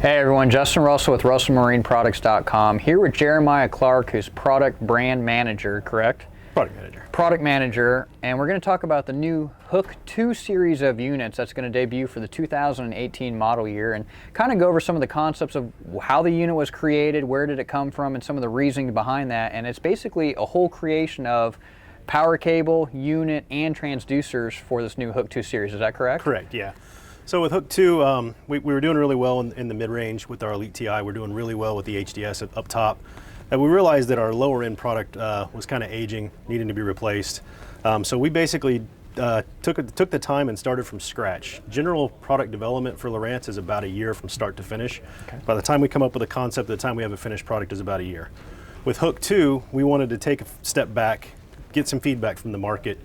Hey everyone, Justin Russell with RussellMarineProducts.com, here with Jeremiah Clark, who's Product Brand Manager, correct? Product Manager. Product Manager, and we're going to talk about the new Hook2 series of units that's going to debut for the 2018 model year, and kind of go over some of the concepts of how the unit was created, where did it come from, and some of the reasoning behind that. And it's basically a whole creation of power cable, unit, and transducers for this new Hook2 series. Is that correct? Correct, yeah. So with Hook2, we were doing really well in the mid-range with our Elite TI. We're doing really well with the HDS up top. And we realized that our lower end product was kind of aging, needing to be replaced. So we basically took the time and started from scratch. General product development for Lowrance is about a year from start to finish. Okay. By the time we come up with a concept, the time we have a finished product is about a year. With Hook2, we wanted to take a step back, get some feedback from the market,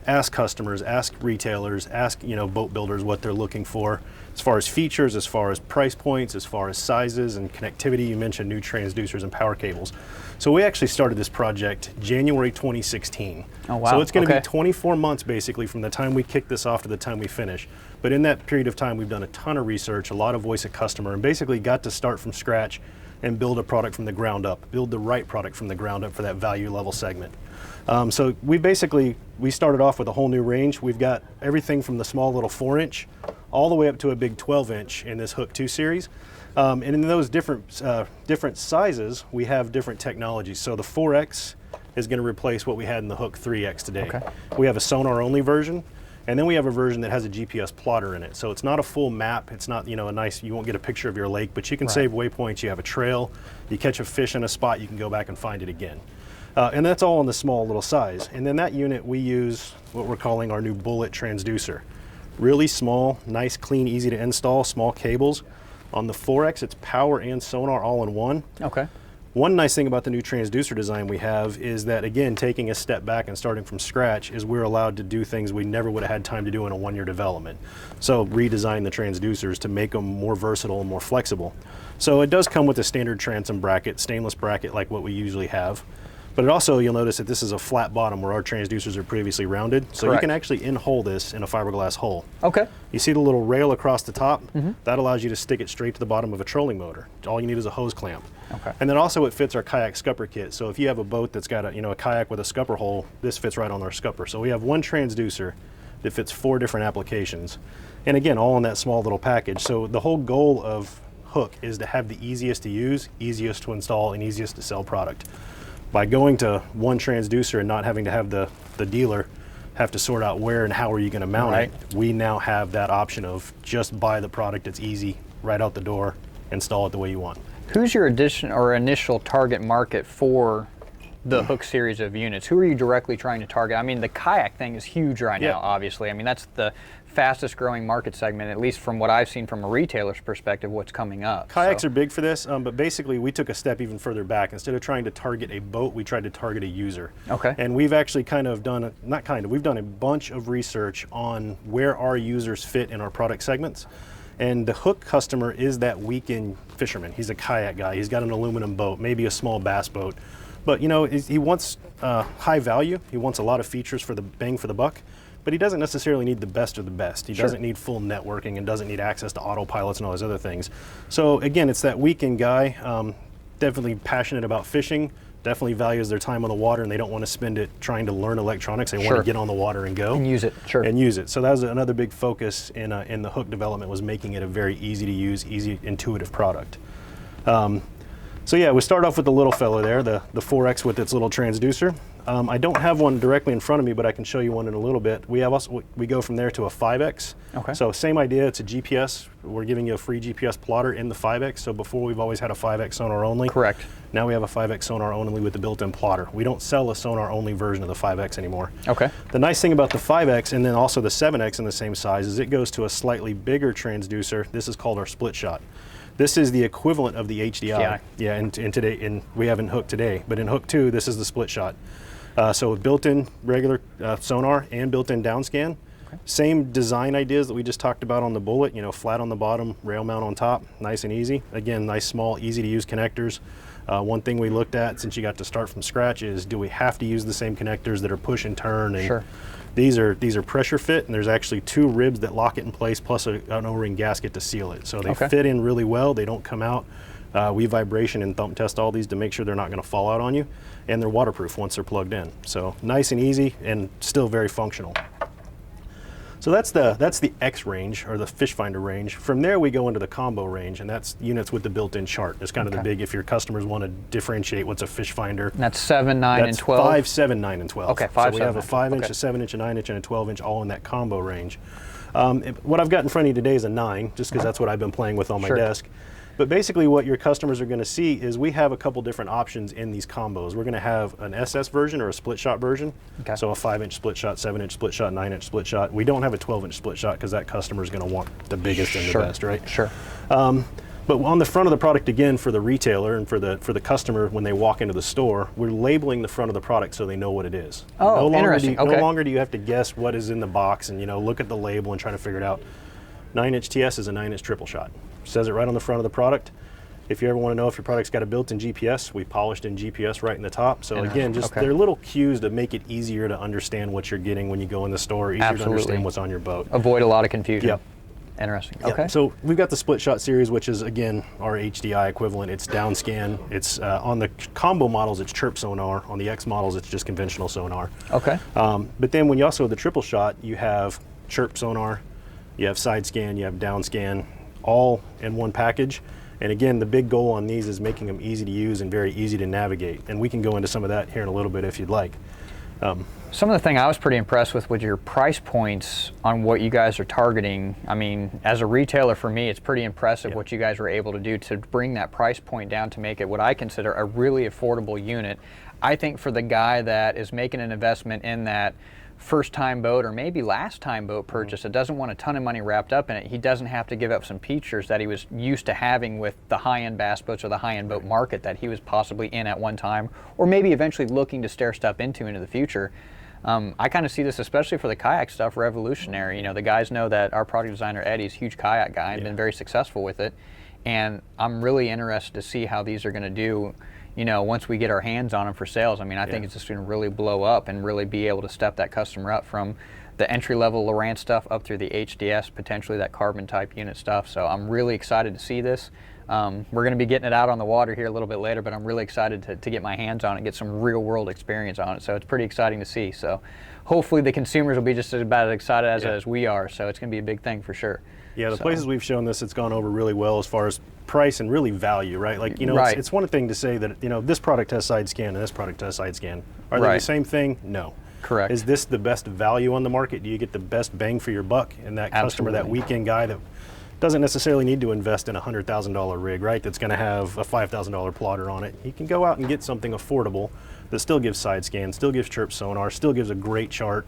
ask customers, ask retailers, ask boat builders what they're looking for as far as features, as far as price points, as far as sizes and connectivity. You mentioned new transducers and power cables. So we actually started this project January 2016. Oh wow. So it's going to be 24 months basically from the time we kick this off to the time we finish. But in that period of time, we've done a ton of research, a lot of voice of customer, and basically got to start from scratch and build a product from the ground up, build the right product from the ground up for that value level segment. So we started off with a whole new range. We've got everything from the small little 4-inch all the way up to a big 12-inch in this Hook2 series. And in those different sizes, we have different technologies. So the 4X is going to replace what we had in the Hook 3X today. Okay. We have a sonar only version, and then we have a version that has a GPS plotter in it. So it's not a full map. It's not, a nice, you won't get a picture of your lake, but you can save waypoints. You have a trail. You catch a fish in a spot, you can go back and find it again. And that's all in the small little size. And then that unit, we use what we're calling our new bullet transducer. Really small, nice, clean, easy to install, small cables. On the 4X, it's power and sonar all in one. Okay. One nice thing about the new transducer design we have is that, again, taking a step back and starting from scratch, is we're allowed to do things we never would have had time to do in a one-year development. So redesign the transducers to make them more versatile and more flexible. So it does come with a standard transom bracket, stainless bracket like what we usually have. But it also, you'll notice that this is a flat bottom where our transducers are previously rounded. So you can actually in-hole this in a fiberglass hole. Okay. You see the little rail across the top? That allows you to stick it straight to the bottom of a trolling motor. All you need is a hose clamp. Okay. And then also it fits our kayak scupper kit. So if you have a boat that's got a kayak with a scupper hole, this fits right on our scupper. So we have one transducer that fits 4 different applications. And again, all in that small little package. So the whole goal of Hook is to have the easiest to use, easiest to install, and easiest to sell product. By going to one transducer and not having to have the dealer have to sort out where and how are you going to mount it, we now have that option of just buy the product. It's easy, right out the door, install it the way you want. Who's your initial target market for the Hook series of units? Who are you directly trying to target? I mean, the kayak thing is huge right now, obviously. I mean, that's the fastest growing market segment, at least from what I've seen from a retailer's perspective, what's coming up. Kayaks are big for this, but basically we took a step even further back. Instead of trying to target a boat, we tried to target a user. Okay. And we've actually we've done a bunch of research on where our users fit in our product segments. And the Hook customer is that weekend fisherman. He's a kayak guy. He's got an aluminum boat, maybe a small bass boat. But he wants high value. He wants a lot of features for the bang for the buck. But he doesn't necessarily need the best of the best. He doesn't need full networking and doesn't need access to autopilots and all those other things. So again, it's that weekend guy, definitely passionate about fishing, definitely values their time on the water, and they don't want to spend it trying to learn electronics. They want to get on the water and go. And use it, And use it. So that was another big focus in the Hook development, was making it a very easy to use, easy, intuitive product. So yeah, we start off with the little fella there, the 4X with its little transducer. I don't have one directly in front of me, but I can show you one in a little bit. We go from there to a 5X. Okay. So same idea, it's a GPS. We're giving you a free GPS plotter in the 5X. So before we've always had a 5X sonar only. Correct. Now we have a 5X sonar only with the built-in plotter. We don't sell a sonar only version of the 5X anymore. Okay. The nice thing about the 5X and then also the 7X in the same size is it goes to a slightly bigger transducer. This is called our split shot. This is the equivalent of the HDI. Yeah, and we have in Hook today, but in Hook2, this is the split shot. So built-in regular sonar and built-in downscan. Same design ideas that we just talked about on the Bullet, you know, flat on the bottom, rail mount on top, nice and easy. Again, nice, small, easy to use connectors. One thing we looked at, since you got to start from scratch, is do we have to use the same connectors that are push and turn? And sure. These are pressure fit, and there's actually 2 ribs that lock it in place, plus an O-ring gasket to seal it. So they fit in really well. They don't come out. We vibration and thump test all these to make sure they're not going to fall out on you, and they're waterproof once they're plugged in. So nice and easy, and still very functional. So that's the X range, or the fish finder range. From there we go into the combo range, and that's units with the built-in chart. It's kind of the big, if your customers want to differentiate what's a fish finder. And that's 7, 9, and 12? 5, 7, 9, and 12. Okay, 5, so we 7, have a 5-inch, a 7-inch, a 9-inch, and a 12-inch all in that combo range. What I've got in front of you today is a 9, just because that's what I've been playing with on my desk. But basically what your customers are going to see is we have a couple different options in these combos. We're going to have an SS version or a split shot version. So a 5-inch split shot, 7-inch split shot, 9-inch split shot. We don't have a 12-inch split shot because that customer is going to want the biggest and the best, right? Sure. But on the front of the product, again, for the retailer and for the customer when they walk into the store, we're labeling the front of the product so they know what it is. Oh, interesting. No longer do you have to guess what is in the box and, you know, look at the label and try to figure it out. 9-inch TS is a 9-inch triple shot. Says it right on the front of the product. If you ever want to know if your product's got a built-in GPS, we polished in GPS right in the top. So again, just they're little cues to make it easier to understand what you're getting when you go in the store, easier to understand what's on your boat. Avoid a lot of confusion. Yep. Interesting. Yep. Okay. So we've got the split shot series, which is, again, our HDI equivalent. It's down scan. It's on the combo models, it's chirp sonar. On the X models, it's just conventional sonar. Okay. But then when you also have the triple shot, you have chirp sonar, you have side scan, you have down scan, all in one package. And again, the big goal on these is making them easy to use and very easy to navigate. And we can go into some of that here in a little bit if you'd like. Some of the thing I was pretty impressed with your price points on what you guys are targeting. I mean, as a retailer, for me, it's pretty impressive what you guys were able to do to bring that price point down to make it what I consider a really affordable unit. I think for the guy that is making an investment in that first time boat or maybe last time boat purchase that doesn't want a ton of money wrapped up in it, he doesn't have to give up some features that he was used to having with the high-end bass boats or the high-end boat market that he was possibly in at one time, or maybe eventually looking to stair step into the future. I kind of see this, especially for the kayak stuff, revolutionary. You know, the guys know that our product designer Eddie's a huge kayak guy and been very successful with it, and I'm really interested to see how these are going to do, you know, once we get our hands on them for sales. I mean, I think it's just going to really blow up and really be able to step that customer up from the entry-level Lowrance stuff up through the HDS, potentially that carbon type unit stuff. So I'm really excited to see this. We're going to be getting it out on the water here a little bit later, but I'm really excited to get my hands on it and get some real-world experience on it. So it's pretty exciting to see. So hopefully the consumers will be just about as excited as we are. So it's going to be a big thing for sure. Yeah, the places we've shown this, it's gone over really well as far as price and really value, right? Like, you know, it's one thing to say that, you know, this product has side scan and this product has side scan. Are they the same thing? No. Correct. Is this the best value on the market? Do you get the best bang for your buck? And that customer, that weekend guy that doesn't necessarily need to invest in a $100,000 rig, right? That's going to have a $5,000 plotter on it. He can go out and get something affordable that still gives side scan, still gives chirp sonar, still gives a great chart.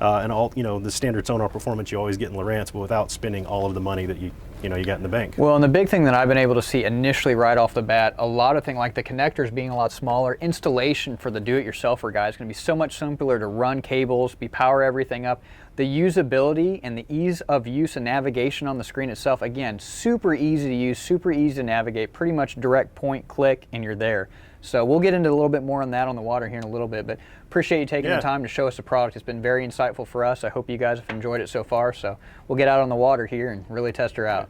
And all, you know, the standard sonar performance you always get in Lowrance, but without spending all of the money that you got in the bank. Well, and the big thing that I've been able to see initially right off the bat, a lot of things like the connectors being a lot smaller, installation for the do-it-yourselfer guy is going to be so much simpler to run cables, power everything up. The usability and the ease of use and navigation on the screen itself, again, super easy to use, super easy to navigate, pretty much direct point, click, and you're there. So we'll get into a little bit more on that on the water here in a little bit, but appreciate you taking the time to show us the product. It's been very insightful for us. I hope you guys have enjoyed it so far. So we'll get out on the water here and really test her out.